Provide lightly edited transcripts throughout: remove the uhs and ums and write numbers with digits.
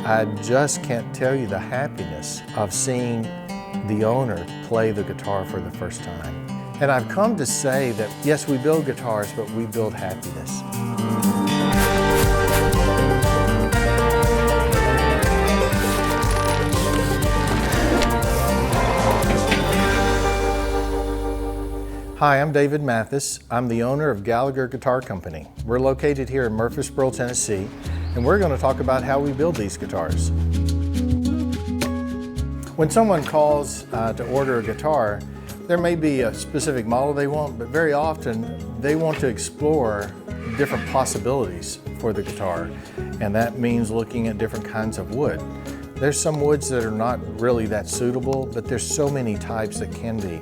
I just can't tell you the happiness of seeing the owner play the guitar for the first time. And I've come to say that, yes, we build guitars, but we build happiness. Hi, I'm David Mathis. I'm the owner of Gallagher Guitar Company. We're located here in Murfreesboro, Tennessee, and we're going to talk about how we build these guitars. When someone calls to order a guitar, there may be a specific model they want, but very often they want to explore different possibilities for the guitar, and that means looking at different kinds of wood. There's some woods that are not really that suitable, but there's so many types that can be.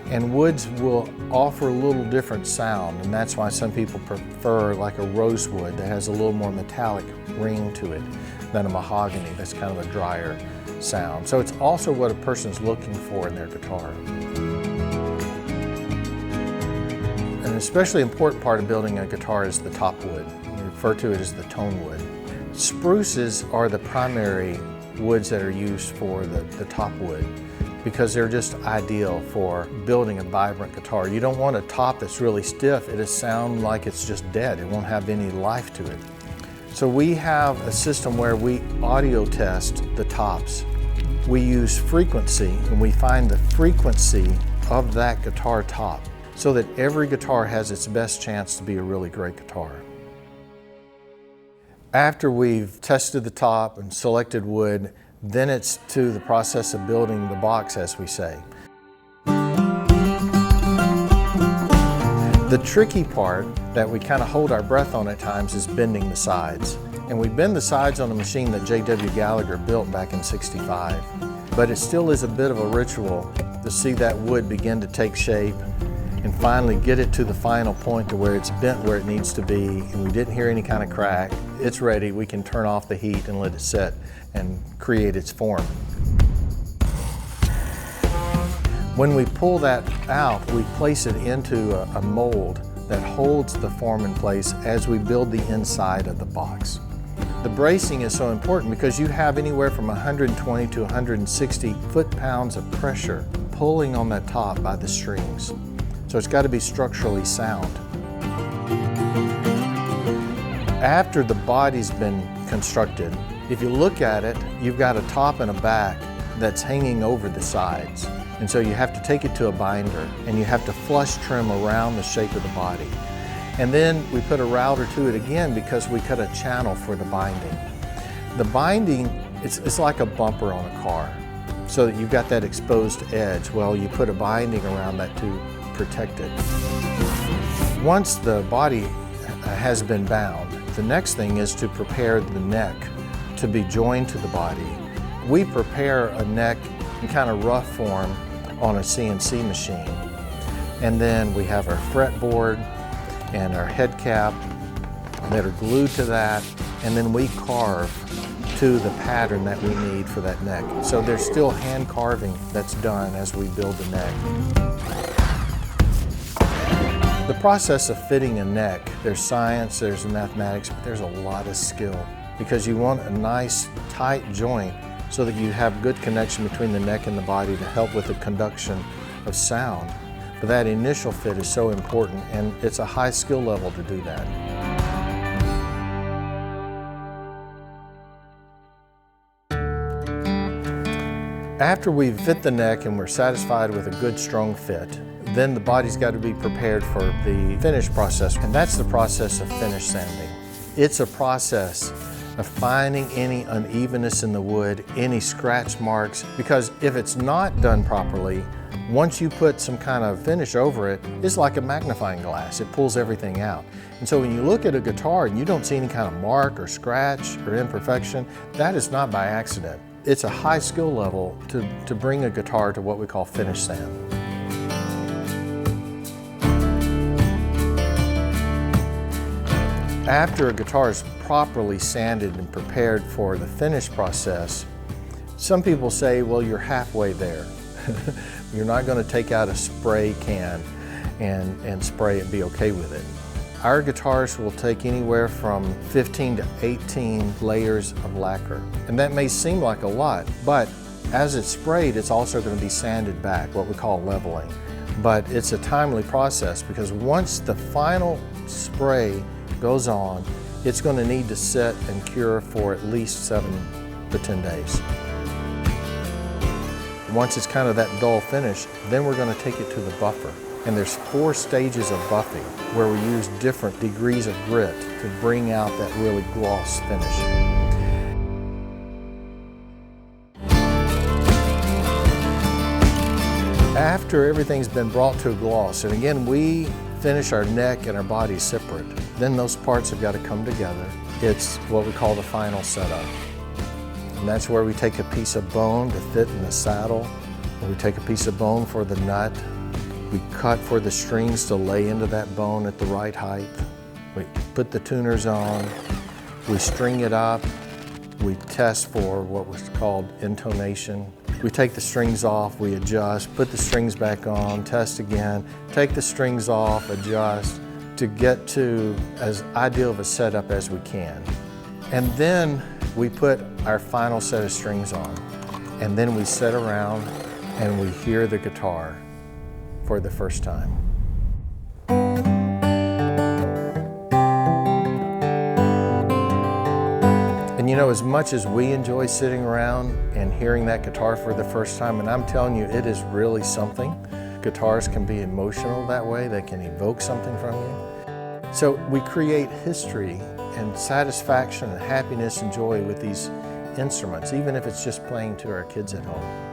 And woods will offer a little different sound, and that's why some people prefer like a rosewood that has a little more metallic ring to it than a mahogany that's kind of a drier sound. So it's also what a person's looking for in their guitar. An especially important part of building a guitar is the top wood. We refer to it as the tone wood. Spruces are the primary woods that are used for the top wood, because they're just ideal for building a vibrant guitar. You don't want a top that's really stiff. It'll sound like it's just dead. It won't have any life to it. So we have a system where we audio test the tops. We use frequency, and we find the frequency of that guitar top so that every guitar has its best chance to be a really great guitar. After we've tested the top and selected wood, then it's to the process of building the box, as we say. The tricky part that we kind of hold our breath on at times is bending the sides. And we bend the sides on a machine that J.W. Gallagher built back in '65. But it still is a bit of a ritual to see that wood begin to take shape and finally get it to the final point to where it's bent where it needs to be, and we didn't hear any kind of crack. It's ready. We can turn off the heat and let it set and create its form. When we pull that out, we place it into a mold that holds the form in place as we build the inside of the box. The bracing is so important because you have anywhere from 120 to 160 foot-pounds of pressure pulling on that top by the strings. So it's got to be structurally sound. After the body's been constructed, if you look at it, you've got a top and a back that's hanging over the sides. And so you have to take it to a binder, and you have to flush trim around the shape of the body. And then we put a router to it again because we cut a channel for the binding. The binding, it's like a bumper on a car, so that you've got that exposed edge. Well, you put a binding around that to protect it. Once the body has been bound, the next thing is to prepare the neck to be joined to the body. We prepare a neck in kind of rough form on a CNC machine. And then we have our fretboard and our head cap that are glued to that, and then we carve to the pattern that we need for that neck. So there's still hand carving that's done as we build the neck. The process of fitting a neck, there's science, there's mathematics, but there's a lot of skill, because you want a nice tight joint so that you have good connection between the neck and the body to help with the conduction of sound. But that initial fit is so important, and it's a high skill level to do that. After we fit the neck and we're satisfied with a good strong fit, then the body's got to be prepared for the finish process, and that's the process of finish sanding. It's a process of finding any unevenness in the wood, any scratch marks, because if it's not done properly, once you put some kind of finish over it, it's like a magnifying glass. It pulls everything out. And so when you look at a guitar and you don't see any kind of mark or scratch or imperfection, that is not by accident. It's a high skill level to bring a guitar to what we call finish sand. After a guitar is properly sanded and prepared for the finish process, some people say, well, you're halfway there. You're not going to take out a spray can and spray it and be okay with it. Our guitars will take anywhere from 15 to 18 layers of lacquer. And that may seem like a lot, but as it's sprayed, it's also going to be sanded back, what we call leveling. But it's a timely process because once the final spray goes on, it's going to need to sit and cure for at least 7 to 10 days. Once it's kind of that dull finish, then we're going to take it to the buffer. And there's 4 stages of buffing where we use different degrees of grit to bring out that really gloss finish. After everything's been brought to a gloss, and again, we finish our neck and our body separate, then those parts have got to come together. It's what we call the final setup. And that's where we take a piece of bone to fit in the saddle, and we take a piece of bone for the nut. We cut for the strings to lay into that bone at the right height. We put the tuners on, we string it up, we test for what was called intonation. We take the strings off, we adjust, put the strings back on, test again, take the strings off, adjust, to get to as ideal of a setup as we can. And then we put our final set of strings on, and then we sit around and we hear the guitar for the first time. And you know, as much as we enjoy sitting around and hearing that guitar for the first time, and I'm telling you, it is really something. Guitars can be emotional that way, they can evoke something from you. So we create history and satisfaction and happiness and joy with these instruments, even if it's just playing to our kids at home.